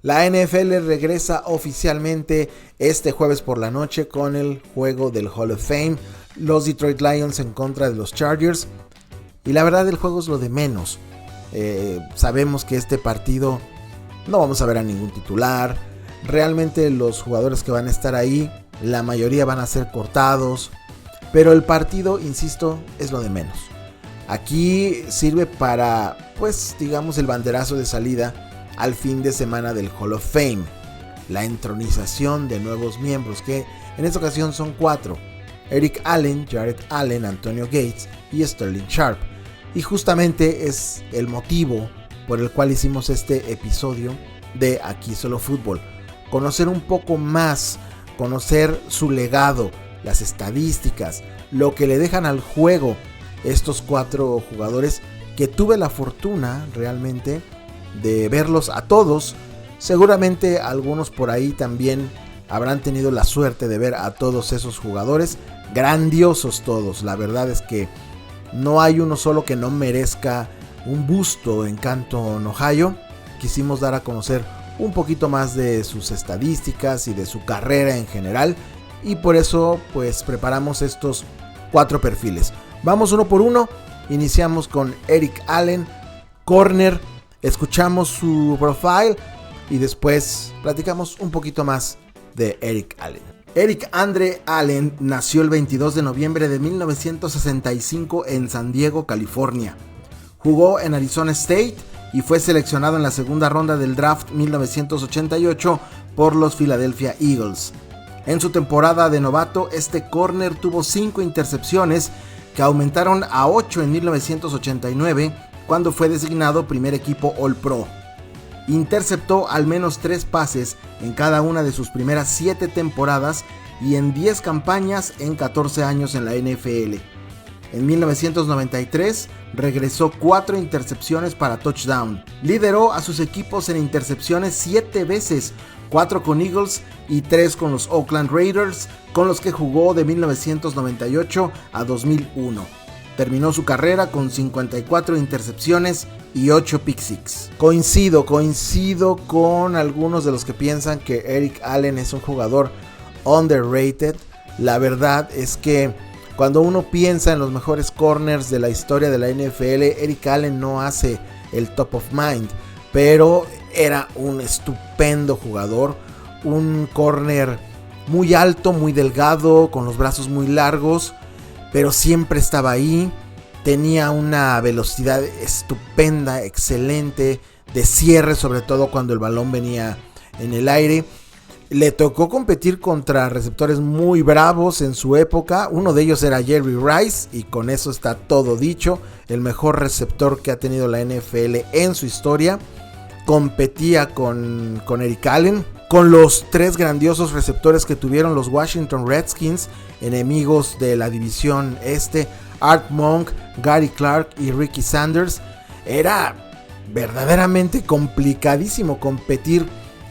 La NFL regresa oficialmente este jueves por la noche con el juego del Hall of Fame, los Detroit Lions en contra de los Chargers, y la verdad el juego es lo de menos. Sabemos que este partido no vamos a ver a ningún titular, realmente los jugadores que van a estar ahí, la mayoría van a ser cortados, pero el partido, insisto, es lo de menos. Aquí sirve para, pues digamos, el banderazo de salida al fin de semana del Hall of Fame, la entronización de nuevos miembros, que en esta ocasión son 4: Eric Allen, Jared Allen, Antonio Gates y Sterling Sharp. Y justamente es el motivo por el cual hicimos este episodio de Aquí Solo Fútbol. Conocer un poco más, conocer su legado, las estadísticas, lo que le dejan al juego estos 4 jugadores que tuve la fortuna realmente de verlos a todos. Seguramente algunos por ahí también habrán tenido la suerte de ver a todos esos jugadores. Grandiosos todos, la verdad es que no hay uno solo que no merezca un busto en Canton, Ohio. Quisimos dar a conocer un poquito más de sus estadísticas y de su carrera en general, y por eso pues preparamos estos 4 perfiles. Vamos uno por uno. Iniciamos con Eric Allen, corner. Escuchamos su profile y después platicamos un poquito más de Eric Allen. Eric Andre Allen nació el 22 de noviembre de 1965 en San Diego, California. Jugó en Arizona State y fue seleccionado en la segunda ronda del draft 1988 por los Philadelphia Eagles. En su temporada de novato, este corner tuvo 5 intercepciones que aumentaron a 8 en 1989, cuando fue designado primer equipo All Pro. Interceptó al menos 3 pases en cada una de sus primeras 7 temporadas y en 10 campañas en 14 años en la NFL. En 1993 regresó 4 intercepciones para touchdown. Lideró a sus equipos en intercepciones 7 veces, 4 con Eagles y 3 con los Oakland Raiders, con los que jugó de 1998 a 2001. Terminó su carrera con 54 intercepciones y 8 pick six. Coincido con algunos de los que piensan que Eric Allen es un jugador underrated. La verdad es que cuando uno piensa en los mejores corners de la historia de la NFL, Eric Allen no hace el top of mind, pero era un estupendo jugador, un corner muy alto, muy delgado, con los brazos muy largos, pero siempre estaba ahí. Tenía una velocidad estupenda, excelente, de cierre, sobre todo cuando el balón venía en el aire. Le tocó competir contra receptores muy bravos en su época. Uno de ellos era Jerry Rice, y con eso está todo dicho. El mejor receptor que ha tenido la NFL en su historia. Competía con Eric Allen, con los 3 grandiosos receptores que tuvieron los Washington Redskins, enemigos de la división este, Art Monk, Gary Clark y Ricky Sanders. Era verdaderamente complicadísimo competir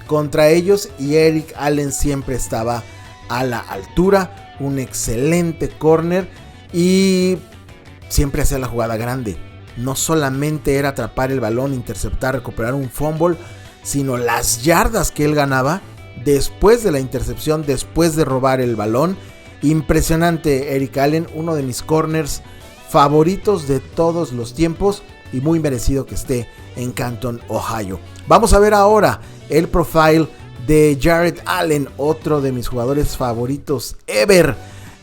contra ellos, y Eric Allen siempre estaba a la altura, un excelente corner y siempre hacía la jugada grande. No solamente era atrapar el balón, interceptar, recuperar un fumble, sino las yardas que él ganaba después de la intercepción, después de robar el balón. Impresionante Eric Allen, uno de mis corners favoritos de todos los tiempos, y muy merecido que esté en Canton, Ohio. Vamos a ver ahora el profile de Jared Allen, otro de mis jugadores favoritos ever.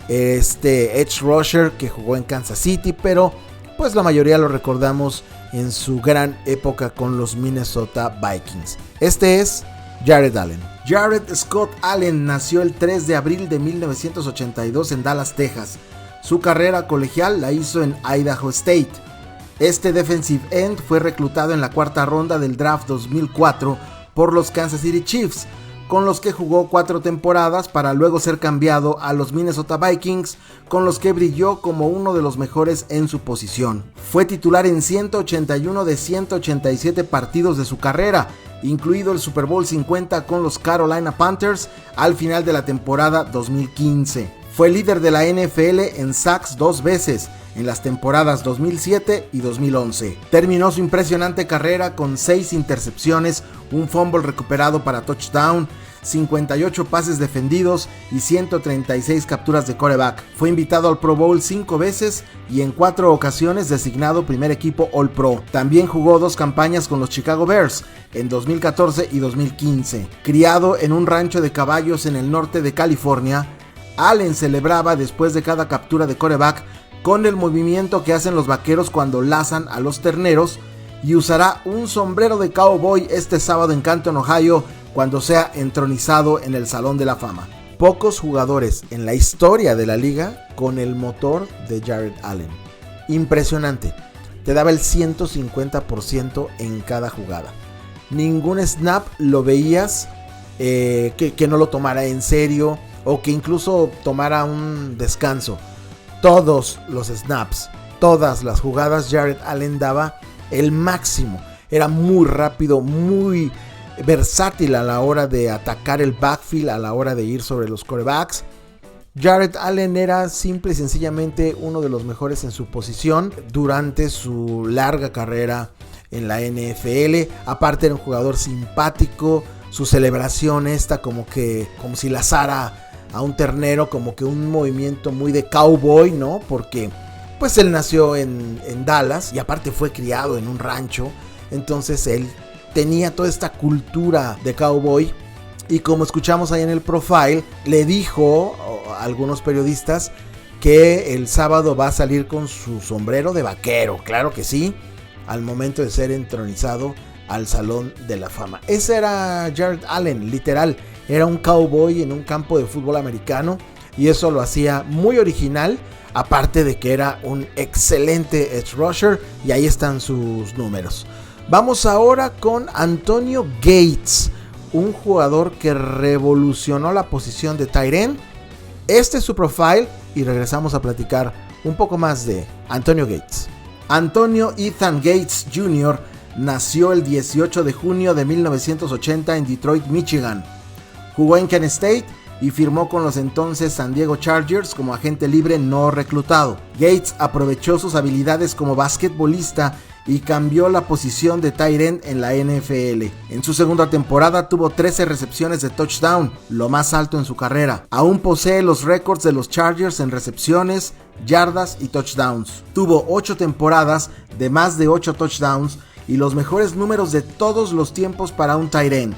Edge rusher que jugó en Kansas City, pero pues la mayoría lo recordamos en su gran época con los Minnesota Vikings. Este es Jared Allen. Jared Scott Allen nació el 3 de abril de 1982 en Dallas, Texas. Su carrera colegial la hizo en Idaho State. Este defensive end fue reclutado en la 4ª ronda del draft 2004 por los Kansas City Chiefs, con los que jugó 4 temporadas para luego ser cambiado a los Minnesota Vikings, con los que brilló como uno de los mejores en su posición. Fue titular en 181 de 187 partidos de su carrera, incluido el Super Bowl 50 con los Carolina Panthers al final de la temporada 2015. Fue líder de la NFL en sacks 2 veces, en las temporadas 2007 y 2011. Terminó su impresionante carrera con 6 intercepciones, un fumble recuperado para touchdown, 58 pases defendidos y 136 capturas de quarterback. Fue invitado al Pro Bowl 5 veces y en 4 ocasiones designado primer equipo All Pro. También jugó 2 campañas con los Chicago Bears en 2014 y 2015. Criado en un rancho de caballos en el norte de California, Allen celebraba después de cada captura de quarterback con el movimiento que hacen los vaqueros cuando lazan a los terneros, y usará un sombrero de cowboy este sábado en Canton, Ohio, cuando sea entronizado en el Salón de la Fama. Pocos jugadores en la historia de la liga con el motor de Jared Allen. Impresionante. Te daba el 150% en cada jugada. Ningún snap lo veías que no lo tomara en serio o que incluso tomara un descanso. Todos los snaps, todas las jugadas, Jared Allen daba el máximo. Era muy rápido, muy versátil a la hora de atacar el backfield, a la hora de ir sobre los quarterbacks. Jared Allen era simple y sencillamente uno de los mejores en su posición durante su larga carrera en la NFL. Aparte era un jugador simpático, su celebración como si lazara a un ternero, como que un movimiento muy de cowboy, ¿no? Porque pues él nació en Dallas y aparte fue criado en un rancho, entonces él tenía toda esta cultura de cowboy. Y como escuchamos ahí en el profile, le dijo a algunos periodistas que el sábado va a salir con su sombrero de vaquero, claro que sí, al momento de ser entronizado al Salón de la Fama. Ese era Jared Allen, literal, era un cowboy en un campo de fútbol americano, y eso lo hacía muy original, aparte de que era un excelente edge rusher, y ahí están sus números. Vamos ahora con Antonio Gates, un jugador que revolucionó la posición de tight end. Este es su profile y regresamos a platicar un poco más de Antonio Gates. Antonio Ethan Gates Jr. nació el 18 de junio de 1980 en Detroit, Michigan. Jugó en Kent State y firmó con los entonces San Diego Chargers como agente libre no reclutado. Gates aprovechó sus habilidades como basquetbolista y cambió la posición de tight end en la NFL. En su segunda temporada tuvo 13 recepciones de touchdown, lo más alto en su carrera. Aún posee los récords de los Chargers en recepciones, yardas y touchdowns. Tuvo 8 temporadas de más de 8 touchdowns y los mejores números de todos los tiempos para un tight end: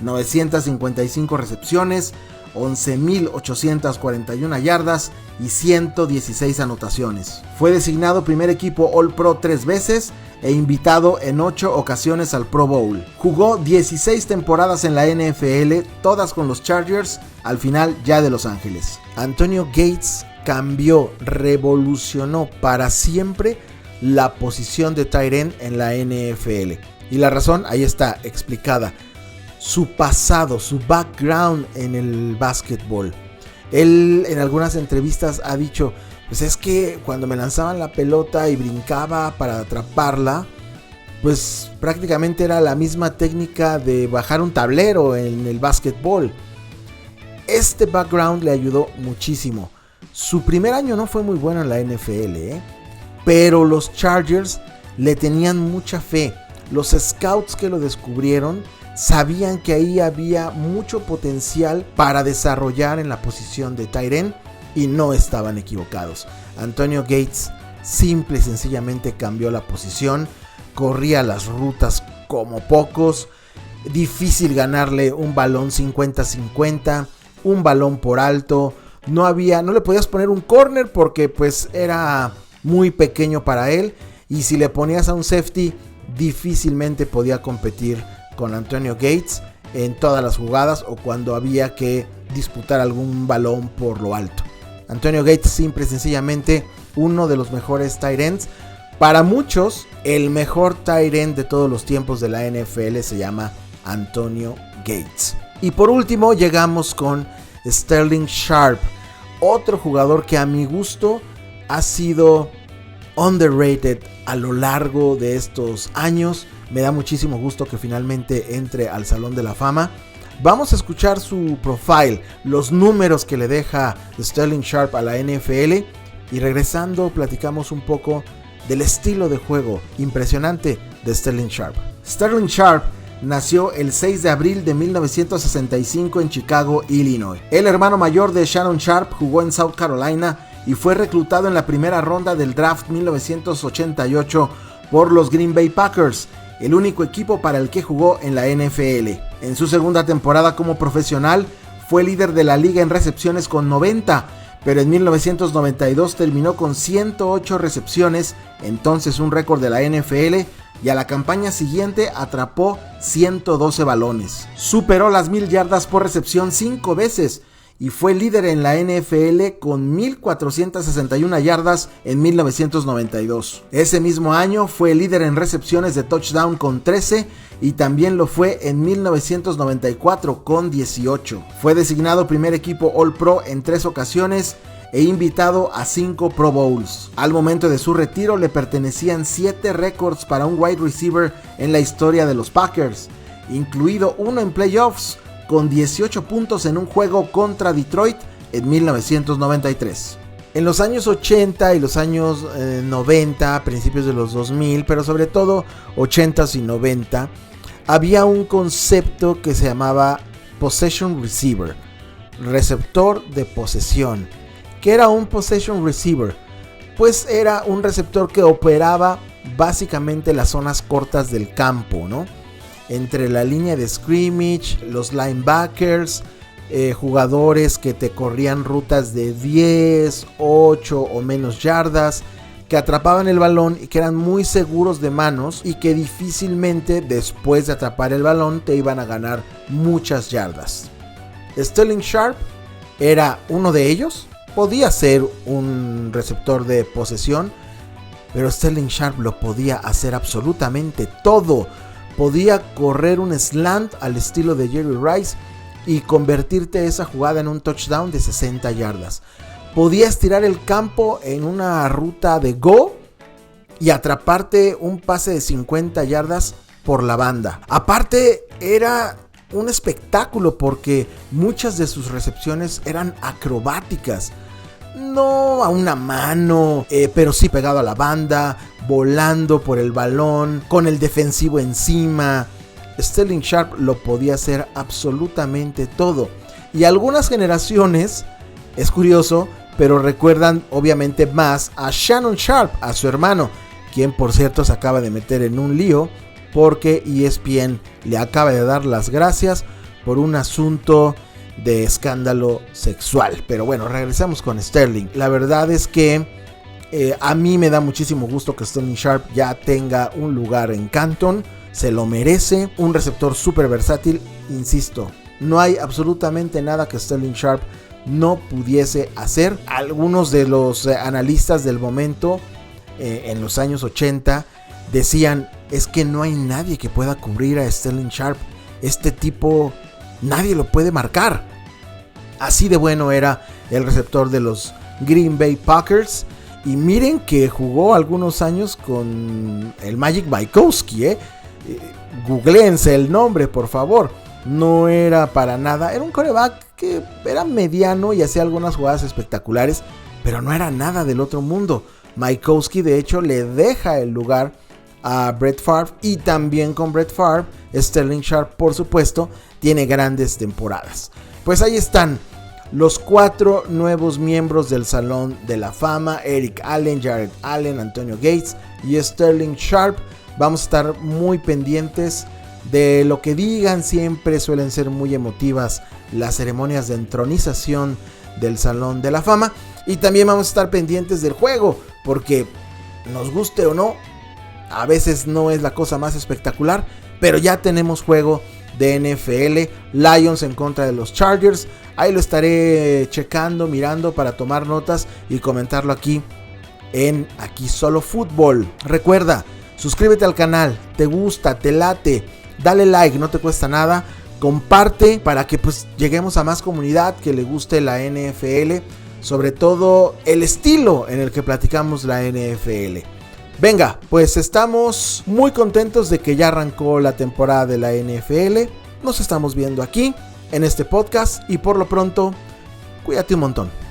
955 recepciones, 11,841 yardas y 116 anotaciones. Fue designado primer equipo All Pro 3 veces e invitado en 8 ocasiones al Pro Bowl. Jugó 16 temporadas en la NFL, todas con los Chargers, al final ya de Los Ángeles. Antonio Gates cambió, revolucionó para siempre la posición de tight end en la NFL. Y la razón ahí está explicada: su pasado, su background en el básquetbol. Él en algunas entrevistas ha dicho, pues es que cuando me lanzaban la pelota y brincaba para atraparla, pues prácticamente era la misma técnica de bajar un tablero en el básquetbol. Este background le ayudó muchísimo. Su primer año no fue muy bueno en la NFL, pero los Chargers le tenían mucha fe. Los scouts que lo descubrieron sabían que ahí había mucho potencial para desarrollar en la posición de tight end y no estaban equivocados. Antonio Gates simple y sencillamente cambió la posición, corría las rutas como pocos, difícil ganarle un balón 50-50, un balón por alto, no le podías poner un corner porque pues era muy pequeño para él, y si le ponías a un safety difícilmente podía competir con Antonio Gates en todas las jugadas o cuando había que disputar algún balón por lo alto. Antonio Gates simple y sencillamente uno de los mejores tight ends. Para muchos el mejor tight end de todos los tiempos de la NFL se llama Antonio Gates. Y por último llegamos con Sterling Sharpe, otro jugador que a mi gusto ha sido underrated a lo largo de estos años. Me da muchísimo gusto que finalmente entre al Salón de la Fama. Vamos a escuchar su profile, los números que le deja Sterling Sharpe a la NFL, y regresando platicamos un poco del estilo de juego impresionante de Sterling Sharpe. Sterling Sharpe nació el 6 de abril de 1965 en Chicago, Illinois. El hermano mayor de Shannon Sharpe jugó en South Carolina y fue reclutado en la primera ronda del draft 1988 por los Green Bay Packers, el único equipo para el que jugó en la NFL. En su segunda temporada como profesional fue líder de la liga en recepciones con 90, pero en 1992 terminó con 108 recepciones, entonces un récord de la NFL, y a la campaña siguiente atrapó 112 balones. Superó las 1000 yardas por recepción 5 veces y fue líder en la NFL con 1461 yardas en 1992. Ese mismo año fue líder en recepciones de touchdown con 13 y también lo fue en 1994 con 18. Fue designado primer equipo All Pro en 3 ocasiones e invitado a 5 Pro Bowls. Al momento de su retiro le pertenecían 7 récords para un wide receiver en la historia de los Packers, incluido uno en playoffs con 18 puntos en un juego contra Detroit en 1993. En los años 80 y los años 90, principios de los 2000, pero sobre todo 80s y 90, había un concepto que se llamaba Possession Receiver, receptor de posesión. ¿Qué era un Possession Receiver? Pues era un receptor que operaba básicamente las zonas cortas del campo, ¿no? Entre la línea de scrimmage, los linebackers, jugadores que te corrían rutas de 10, 8 o menos yardas, que atrapaban el balón y que eran muy seguros de manos y que difícilmente después de atrapar el balón te iban a ganar muchas yardas. Sterling Sharpe era uno de ellos. Podía ser un receptor de posesión, pero Sterling Sharpe lo podía hacer absolutamente todo. Podía correr un slant al estilo de Jerry Rice y convertirte esa jugada en un touchdown de 60 yardas. Podía estirar el campo en una ruta de go y atraparte un pase de 50 yardas por la banda. Aparte, era un espectáculo porque muchas de sus recepciones eran acrobáticas. No a una mano, pero sí pegado a la banda, volando por el balón, con el defensivo encima. Sterling Sharpe lo podía hacer absolutamente todo. Y algunas generaciones, es curioso, pero recuerdan obviamente más a Shannon Sharpe, a su hermano, quien por cierto se acaba de meter en un lío porque ESPN le acaba de dar las gracias por un asunto de escándalo sexual. Pero bueno, regresamos con Sterling. La verdad es que a mí me da muchísimo gusto que Sterling Sharpe ya tenga un lugar en Canton. Se lo merece. Un receptor súper versátil. Insisto, no hay absolutamente nada que Sterling Sharpe no pudiese hacer. Algunos de los analistas del momento en los años 80 decían: es que no hay nadie que pueda cubrir a Sterling Sharpe. Este tipo nadie lo puede marcar. Así de bueno era el receptor de los Green Bay Packers. Y miren que jugó algunos años con el Magic Bykowski. Googleense el nombre, por favor. No era para nada. Era un quarterback que era mediano y hacía algunas jugadas espectaculares, pero no era nada del otro mundo. Bykowski de hecho le deja el lugar a Brett Favre, y también con Brett Favre, Sterling Sharpe, por supuesto, tiene grandes temporadas. Pues ahí están los 4 nuevos miembros del Salón de la Fama: Eric Allen, Jared Allen, Antonio Gates y Sterling Sharpe. Vamos a estar muy pendientes de lo que digan. Siempre suelen ser muy emotivas las ceremonias de entronización del Salón de la Fama. Y también vamos a estar pendientes del juego, porque nos guste o no, a veces no es la cosa más espectacular, pero ya tenemos juego de NFL. Lions en contra de los Chargers. Ahí lo estaré checando, mirando para tomar notas y comentarlo aquí en Aquí Solo Fútbol. Recuerda, suscríbete al canal, te gusta, te late, dale like, no te cuesta nada. Comparte para que pues lleguemos a más comunidad que le guste la NFL, sobre todo el estilo en el que platicamos la NFL. Venga, pues estamos muy contentos de que ya arrancó la temporada de la NFL. Nos estamos viendo aquí en este podcast y por lo pronto, cuídate un montón.